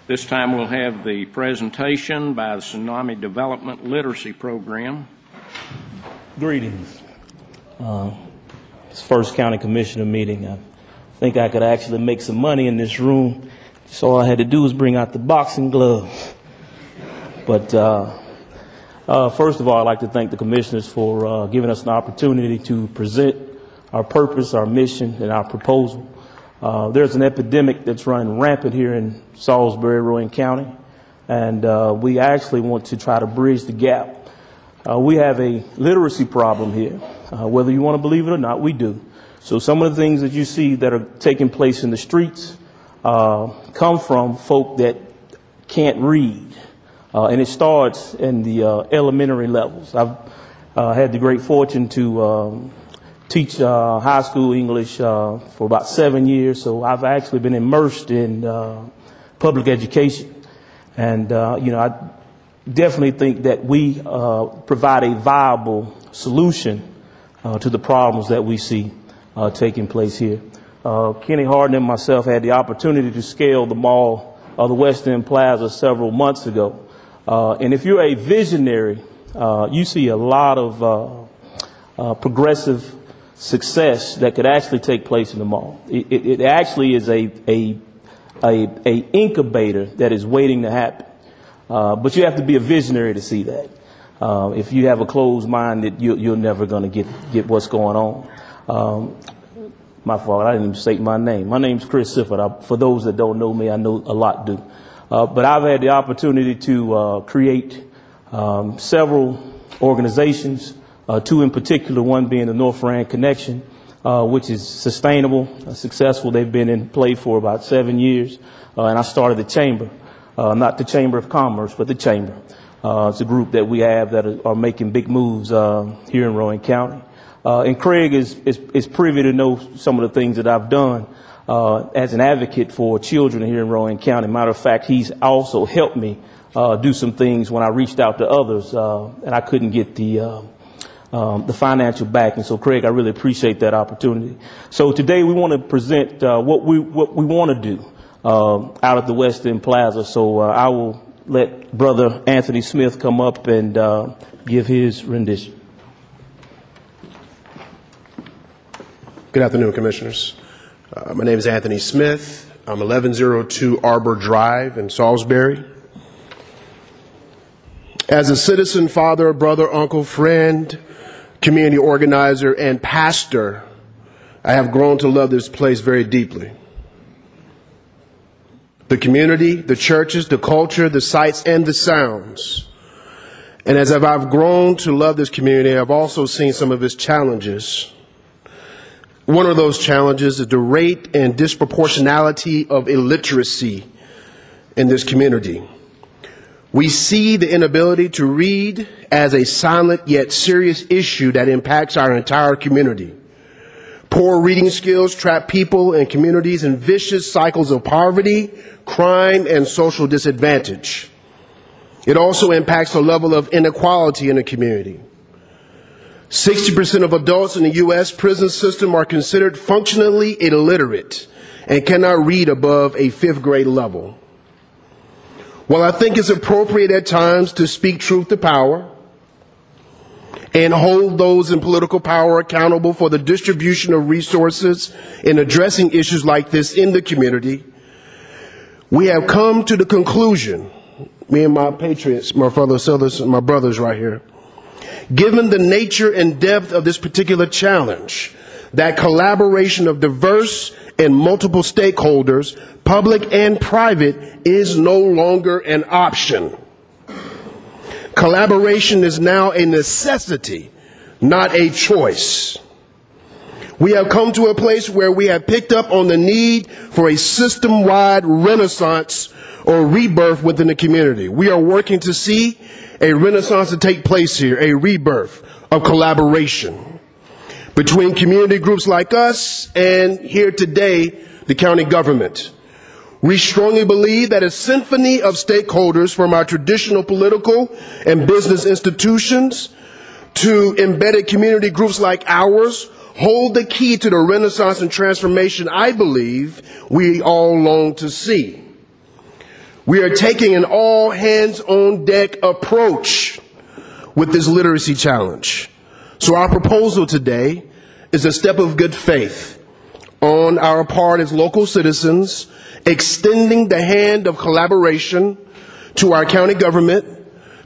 This time we'll have the presentation by the Tsunami Development Literacy Program. Greetings. It's first county commissioner meeting. I think I could actually make some money in this room. So all I had to do was bring out the boxing gloves. But first of all, I'd like to thank the commissioners for giving us an opportunity to present our purpose, our mission, and our proposal. There's an epidemic that's running rampant here in Salisbury, Rowan County, and we actually want to try to bridge the gap. We have a literacy problem here. Whether you want to believe it or not, we do. So some of the things that you see that are taking place in the streets come from folk that can't read. And it starts in the elementary levels. I've had the great fortune to teach high school English for about 7 years, so I've actually been immersed in public education. And, I definitely think that we provide a viable solution to the problems that we see taking place here. Kenny Harden and myself had the opportunity to scale the mall, the West End Plaza, several months ago. And if you're a visionary, you see a lot of progressive success that could actually take place in the mall. It actually is a incubator that is waiting to happen. But you have to be a visionary to see that. If you have a closed mind, you're never going to get what's going on. My fault, I didn't even state my name. My name's Chris Sifford. For those that don't know me, I know a lot do. But I've had the opportunity to create several organizations, two in particular, one being the North Rand Connection, which is sustainable, successful. They've been in play for about 7 years. And I started the Chamber, not the Chamber of Commerce, but the Chamber. It's a group that we have that are making big moves here in Rowan County. And Craig is privy to know some of the things that I've done as an advocate for children here in Rowan County. Matter of fact, he's also helped me do some things when I reached out to others and I couldn't get the financial backing. So, Craig, I really appreciate that opportunity. So today we want to present what we want to do out at the West End Plaza. So I will let Brother Anthony Smith come up and give his rendition. Good afternoon, Commissioners. My name is Anthony Smith. I'm 1102 Arbor Drive in Salisbury. As a citizen, father, brother, uncle, friend, community organizer, and pastor, I have grown to love this place very deeply. The community, the churches, the culture, the sights, and the sounds. And as I've grown to love this community, I've also seen some of its challenges. One of those challenges is the rate and disproportionality of illiteracy in this community. We see the inability to read as a silent yet serious issue that impacts our entire community. Poor reading skills trap people and communities in vicious cycles of poverty, crime, and social disadvantage. It also impacts the level of inequality in the community. 60% of adults in the U.S. prison system are considered functionally illiterate and cannot read above a 5th grade level. While I think it's appropriate at times to speak truth to power and hold those in political power accountable for the distribution of resources in addressing issues like this in the community, we have come to the conclusion, me and my patriots, my fellow citizens, and my brothers right here, given the nature and depth of this particular challenge, that collaboration of diverse and multiple stakeholders, public and private, is no longer an option. Collaboration is now a necessity, not a choice. We have come to a place where we have picked up on the need for a system-wide renaissance or rebirth within the community. We are working to see a renaissance to take place here, a rebirth of collaboration between community groups like us and here today, the county government. We strongly believe that a symphony of stakeholders from our traditional political and business institutions to embedded community groups like ours hold the key to the renaissance and transformation I believe we all long to see. We are taking an all-hands-on-deck approach with this literacy challenge. So our proposal today is a step of good faith on our part as local citizens, extending the hand of collaboration to our county government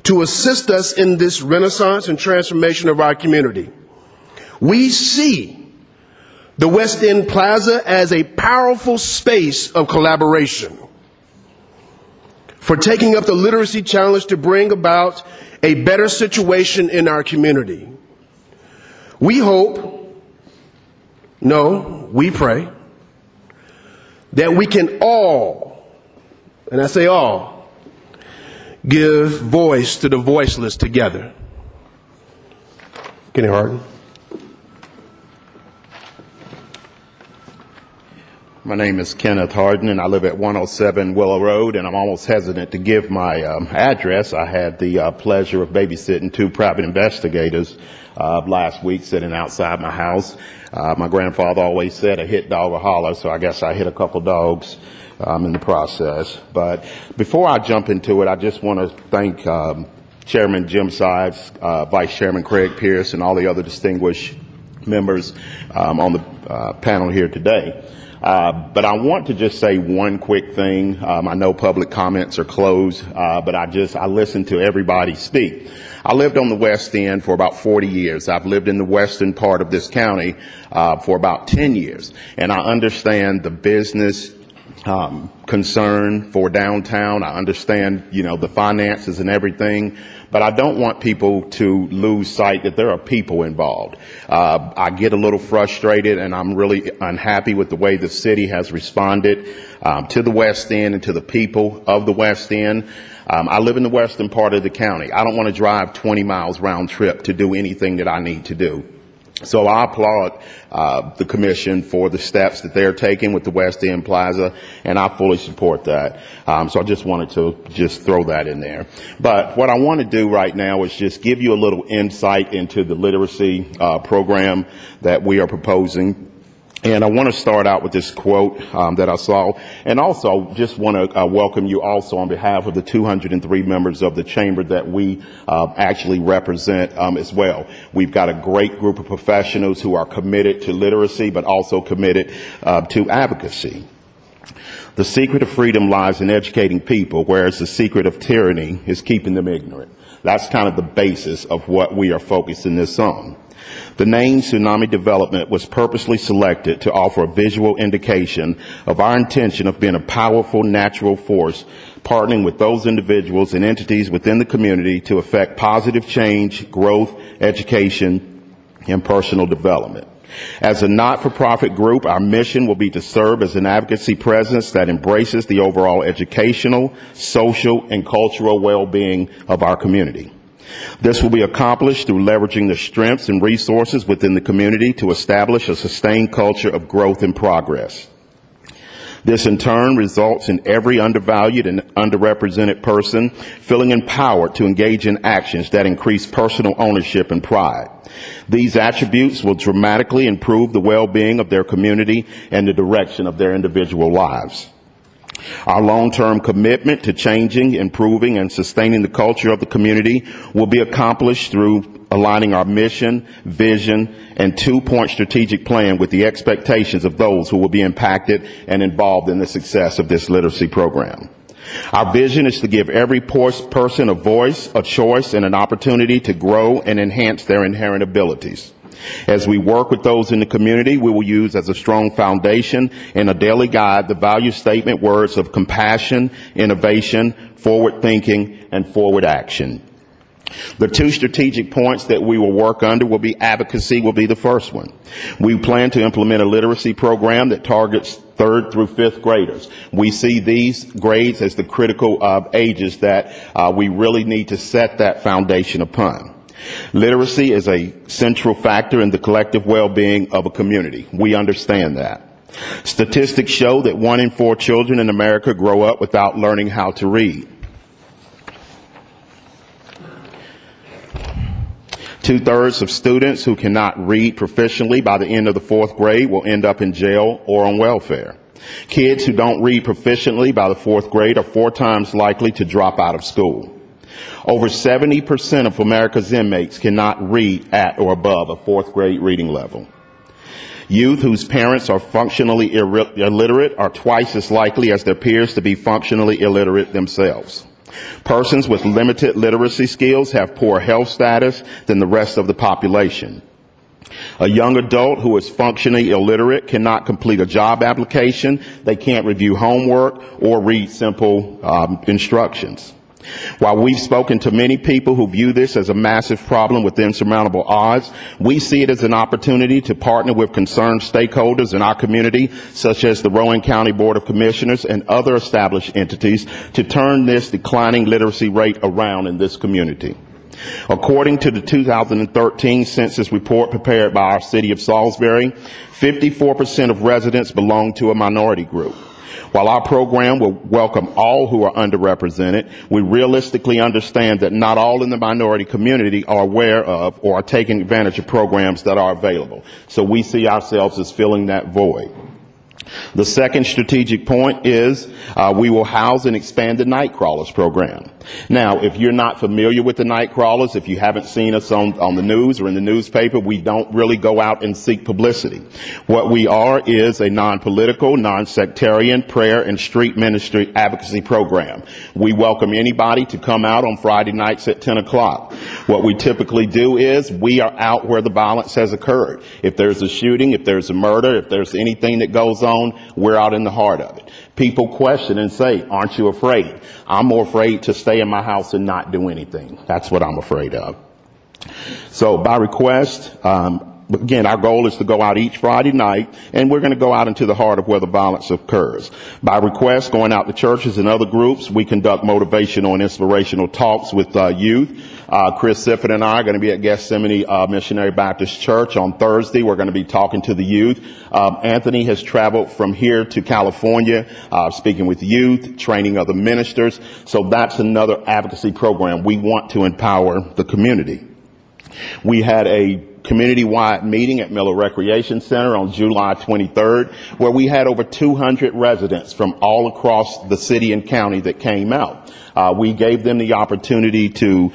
to assist us in this renaissance and transformation of our community. We see the West End Plaza as a powerful space of collaboration for taking up the literacy challenge to bring about a better situation in our community. We hope, no, we pray, that we can all, and I say all, give voice to the voiceless together. Kenny Harden. My name is Kenneth Harden, and I live at 107 Willow Road, and I'm almost hesitant to give my address. I had the pleasure of babysitting two private investigators last week sitting outside my house. My grandfather always said a hit dog will holler, so I guess I hit a couple dogs in the process. But before I jump into it, I just want to thank Chairman Jim Sives, Vice Chairman Craig Pierce, and all the other distinguished members on the panel here today. But I want to just say one quick thing. I know public comments are closed, but I listened to everybody speak. I lived on the West End for about 40 years. I've lived in the western part of this county for about 10 years, and I understand the business concern for downtown. I understand, the finances and everything, but I don't want people to lose sight that there are people involved. I get a little frustrated, and I'm really unhappy with the way the city has responded to the West End and to the people of the West End. I live in the western part of the county. I don't want to drive 20 miles round trip to do anything that I need to do. So I applaud the commission for the steps that they're taking with the West End Plaza, and I fully support that. So I just wanted to just throw that in there. But what I want to do right now is just give you a little insight into the literacy program that we are proposing. And I want to start out with this quote that I saw, and also just want to welcome you also on behalf of the 203 members of the chamber that we actually represent as well. We've got a great group of professionals who are committed to literacy, but also committed to advocacy. The secret of freedom lies in educating people, whereas the secret of tyranny is keeping them ignorant. That's kind of the basis of what we are focusing this on. The name Tsunami Development was purposely selected to offer a visual indication of our intention of being a powerful natural force, partnering with those individuals and entities within the community to effect positive change, growth, education, and personal development. As a not-for-profit group, our mission will be to serve as an advocacy presence that embraces the overall educational, social, and cultural well-being of our community. This will be accomplished through leveraging the strengths and resources within the community to establish a sustained culture of growth and progress. This in turn results in every undervalued and underrepresented person feeling empowered to engage in actions that increase personal ownership and pride. These attributes will dramatically improve the well-being of their community and the direction of their individual lives. Our long-term commitment to changing, improving, and sustaining the culture of the community will be accomplished through aligning our mission, vision, and two-point strategic plan with the expectations of those who will be impacted and involved in the success of this literacy program. Our vision is to give every person a voice, a choice, and an opportunity to grow and enhance their inherent abilities. As we work with those in the community, we will use as a strong foundation and a daily guide the value statement words of compassion, innovation, forward thinking, and forward action. The two strategic points that we will work under will be advocacy will be the first one. We plan to implement a literacy program that targets 3rd through 5th graders. We see these grades as the critical ages that we really need to set that foundation upon. Literacy is a central factor in the collective well-being of a community. We understand that. Statistics show that 1 in 4 children in America grow up without learning how to read. 2/3 of students who cannot read proficiently by the end of the 4th grade will end up in jail or on welfare. Kids who don't read proficiently by the 4th grade are 4 times likely to drop out of school. Over 70% of America's inmates cannot read at or above a 4th grade reading level. Youth whose parents are functionally illiterate are twice as likely as their peers to be functionally illiterate themselves. Persons with limited literacy skills have poor health status than the rest of the population. A young adult who is functionally illiterate cannot complete a job application, they can't review homework or read simple instructions. While we've spoken to many people who view this as a massive problem with insurmountable odds, we see it as an opportunity to partner with concerned stakeholders in our community, such as the Rowan County Board of Commissioners and other established entities, to turn this declining literacy rate around in this community. According to the 2013 census report prepared by our city of Salisbury, 54% of residents belong to a minority group. While our program will welcome all who are underrepresented, we realistically understand that not all in the minority community are aware of or are taking advantage of programs that are available. So we see ourselves as filling that void. The second strategic point is we will house and expand the Night Crawlers program. Now, if you're not familiar with the Night Crawlers, if you haven't seen us on the news or in the newspaper, we don't really go out and seek publicity. What we are is a non-political, non-sectarian prayer and street ministry advocacy program. We welcome anybody to come out on Friday nights at 10 o'clock. What we typically do is we are out where the violence has occurred. If there's a shooting, if there's a murder, if there's anything that goes on, we're out in the heart of it. People question and say, aren't you afraid? I'm more afraid to stay in my house and not do anything. That's what I'm afraid of. So by request, again, our goal is to go out each Friday night, and we're going to go out into the heart of where the violence occurs. By request, going out to churches and other groups, we conduct motivational and inspirational talks with youth. Chris Sifford and I are going to be at Gethsemane Missionary Baptist Church on Thursday. We're going to be talking to the youth. Anthony has traveled from here to California, speaking with youth, training other ministers. So that's another advocacy program. We want to empower the community. We had a community-wide meeting at Miller Recreation Center on July 23rd, where we had over 200 residents from all across the city and county that came out. We gave them the opportunity to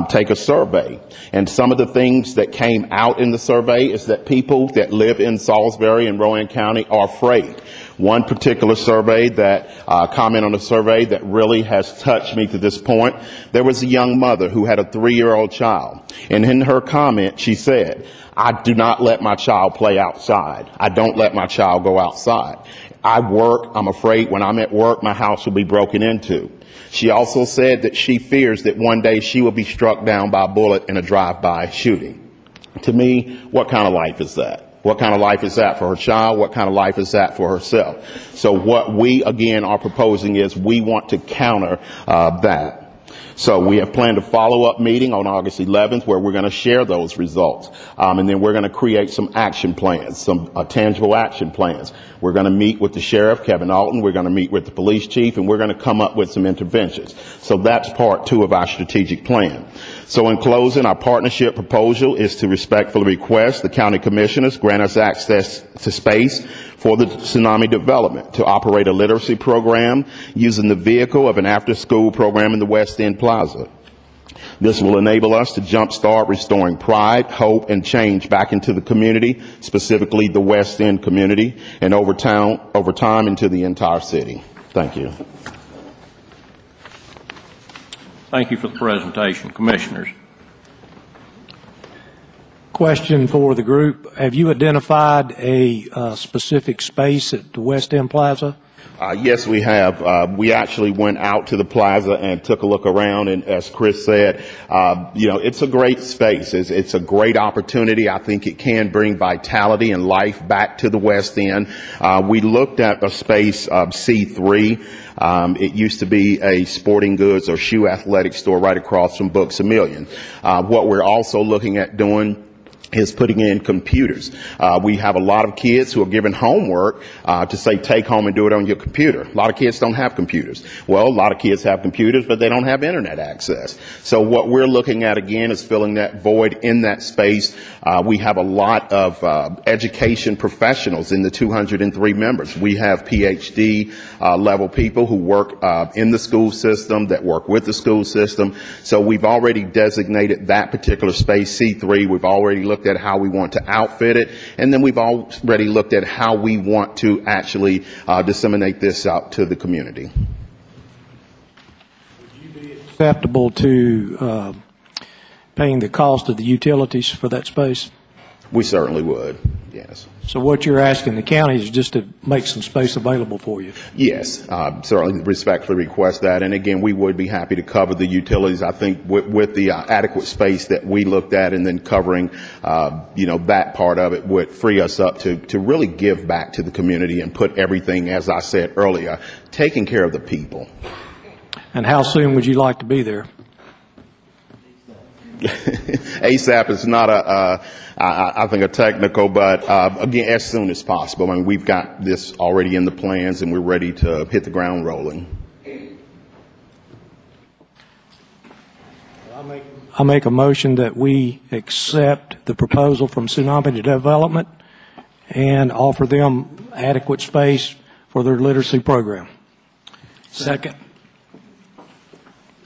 take a survey. And some of the things that came out in the survey is that people that live in Salisbury and Rowan County are afraid. One particular survey comment on a survey that really has touched me to this point, there was a young mother who had a 3-year-old child. And in her comment, she said, I do not let my child play outside. I don't let my child go outside. I work. I'm afraid when I'm at work, my house will be broken into. She also said that she fears that one day she will be struck down by a bullet in a drive-by shooting. To me, what kind of life is that? What kind of life is that for her child? What kind of life is that for herself? So what we, again, are proposing is we want to counter that. So we have planned a follow-up meeting on August 11th where we're going to share those results. And then we're going to create some action plans, some tangible action plans. We're going to meet with the sheriff, Kevin Alton. We're going to meet with the police chief, and we're going to come up with some interventions. So that's part 2 of our strategic plan. So in closing, our partnership proposal is to respectfully request the county commissioners grant us access to space for the Tsunami development to operate a literacy program using the vehicle of an after-school program in the West End Plaza. This will enable us to jumpstart restoring pride, hope, and change back into the community, specifically the West End community, and over time into the entire city. Thank you. Thank you for the presentation, Commissioners. Question for the group. Have you identified a specific space at the West End Plaza? Yes, we have. We actually went out to the plaza and took a look around, and as Chris said, it's a great space. It's a great opportunity. I think it can bring vitality and life back to the West End. We looked at a space C3. It used to be a sporting goods or shoe athletic store right across from Books A Million. What we're also looking at doing is putting in computers. We have a lot of kids who are given homework to say, take home and do it on your computer. A lot of kids don't have computers. Well, a lot of kids have computers, but they don't have internet access. So what we're looking at again is filling that void in that space. We have a lot of education professionals in the 203 members. We have PhD level people who work in the school system, that work with the school system. So we've already designated that particular space C3. We've already looked at how we want to outfit it, and then we've already looked at how we want to actually disseminate this out to the community. Would you be acceptable to paying the cost of the utilities for that space? We certainly would, yes. So what you're asking the county is just to make some space available for you? Yes, certainly respectfully request that. And again, we would be happy to cover the utilities. I think with the adequate space that we looked at, and then covering, that part of it would free us up to really give back to the community and put everything, as I said earlier, taking care of the people. And how soon would you like to be there? ASAP is not I think a technical, but again, as soon as possible. I mean, we've got this already in the plans, and we're ready to hit the ground rolling. I make a motion that we accept the proposal from Tsunami Development and offer them adequate space for their literacy program. Second.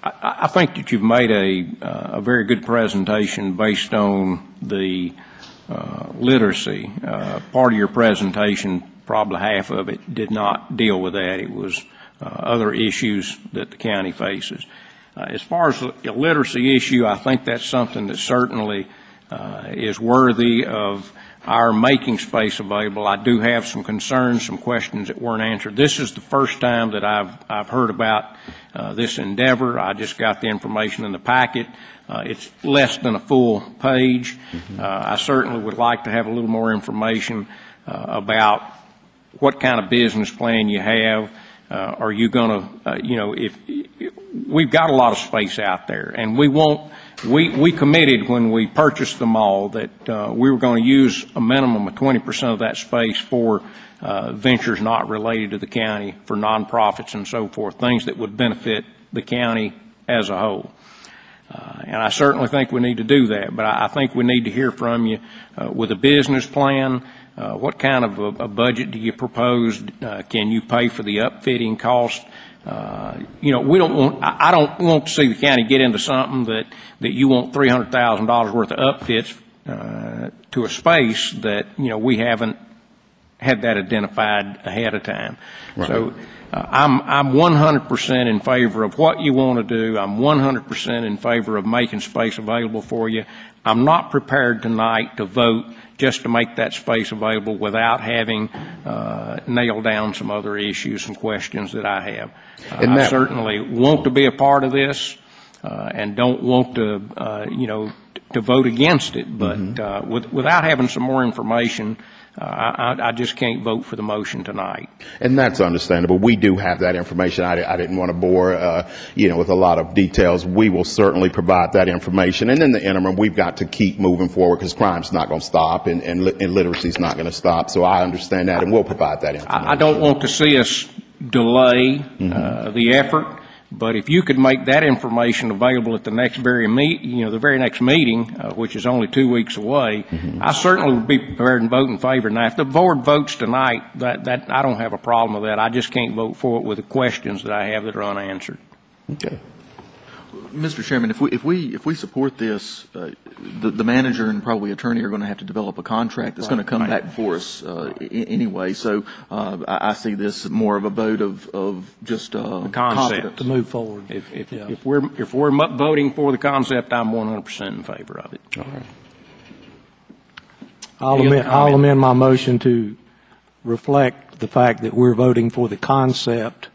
I think that you've made a very good presentation based on the literacy. Part of your presentation, probably half of it, did not deal with that. It was other issues that the county faces. As far as the literacy issue, I think that's something that certainly is worthy of our making space available. I do have some concerns, some questions that weren't answered. This is the first time that I've heard about this endeavor. I just got the information in the packet. It's less than a full page. I certainly would like to have a little more information about what kind of business plan you have. Are you going to, if we've got a lot of space out there, and we committed when we purchased the mall that we were going to use a minimum of 20% of that space for ventures not related to the county, for nonprofits and so forth, things that would benefit the county as a whole. And I certainly think we need to do that, but I think we need to hear from you with a business plan. What kind of a budget do you propose? Can you pay for the upfitting cost? We don't want, I don't want to see the county get into something that you want $300,000 worth of upfits to a space that, we haven't had that identified ahead of time. Right. So I'm 100% in favor of what you want to do. I'm 100% in favor of making space available for you. I'm not prepared tonight to vote just to make that space available without having nailed down some other issues and questions that I have. I certainly want to be a part of this and don't want to, to vote against it. But without having some more information, I just can't vote for the motion tonight. And that's understandable. We do have that information. I didn't want to bore, with a lot of details. We will certainly provide that information. And in the interim, we've got to keep moving forward because crime's not going to stop and literacy's not going to stop. So I understand that, and we'll provide that information. I don't want to see us delay the effort. But if you could make that information available at the next the very next meeting, which is only 2 weeks away, I certainly would be prepared to vote in favor. Now, if the board votes tonight, that I don't have a problem with that. I just can't vote for it with the questions that I have that are unanswered. Okay. Mr. Chairman, if we support this, the manager and probably attorney are going to have to develop a contract that's going to come back before us anyway. So I see this more of a vote of just the concept confidence to move forward. If we're voting for the concept, I'm 100% in favor of it. All right. I'll amend my motion to reflect the fact that we're voting for the concept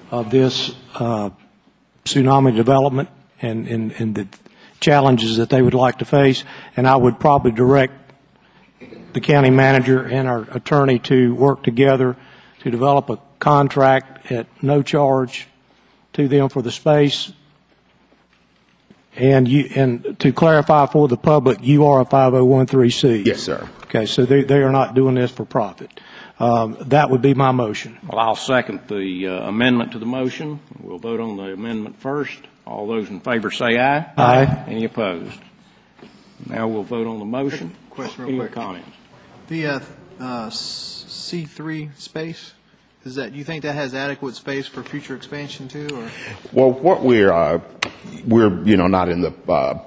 of this Tsunami development and the challenges that they would like to face. And I would probably direct the county manager and our attorney to work together to develop a contract at no charge to them for the space And to clarify for the public, you are a 501(c)(3). Yes, sir. Okay, so they are not doing this for profit. That would be my motion. Well, I'll second the amendment to the motion. We'll vote on the amendment first. All those in favor say aye. Aye. Any opposed? Now we'll vote on the motion. Question real Any quick. comments? The C3 space, is that, you think that has adequate space for future expansion too, or? Well, what we're not in the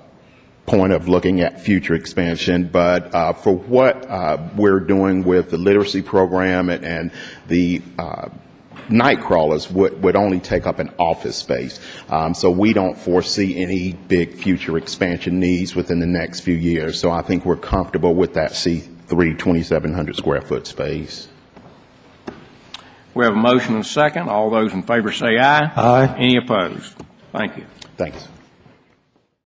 point of looking at future expansion, but for what we're doing with the literacy program and the night crawlers would only take up an office space. So we don't foresee any big future expansion needs within the next few years. So I think we're comfortable with that C3 2,700 square foot space. We have a motion and a second. All those in favor say aye. Aye. Any opposed? Thank you. Thanks.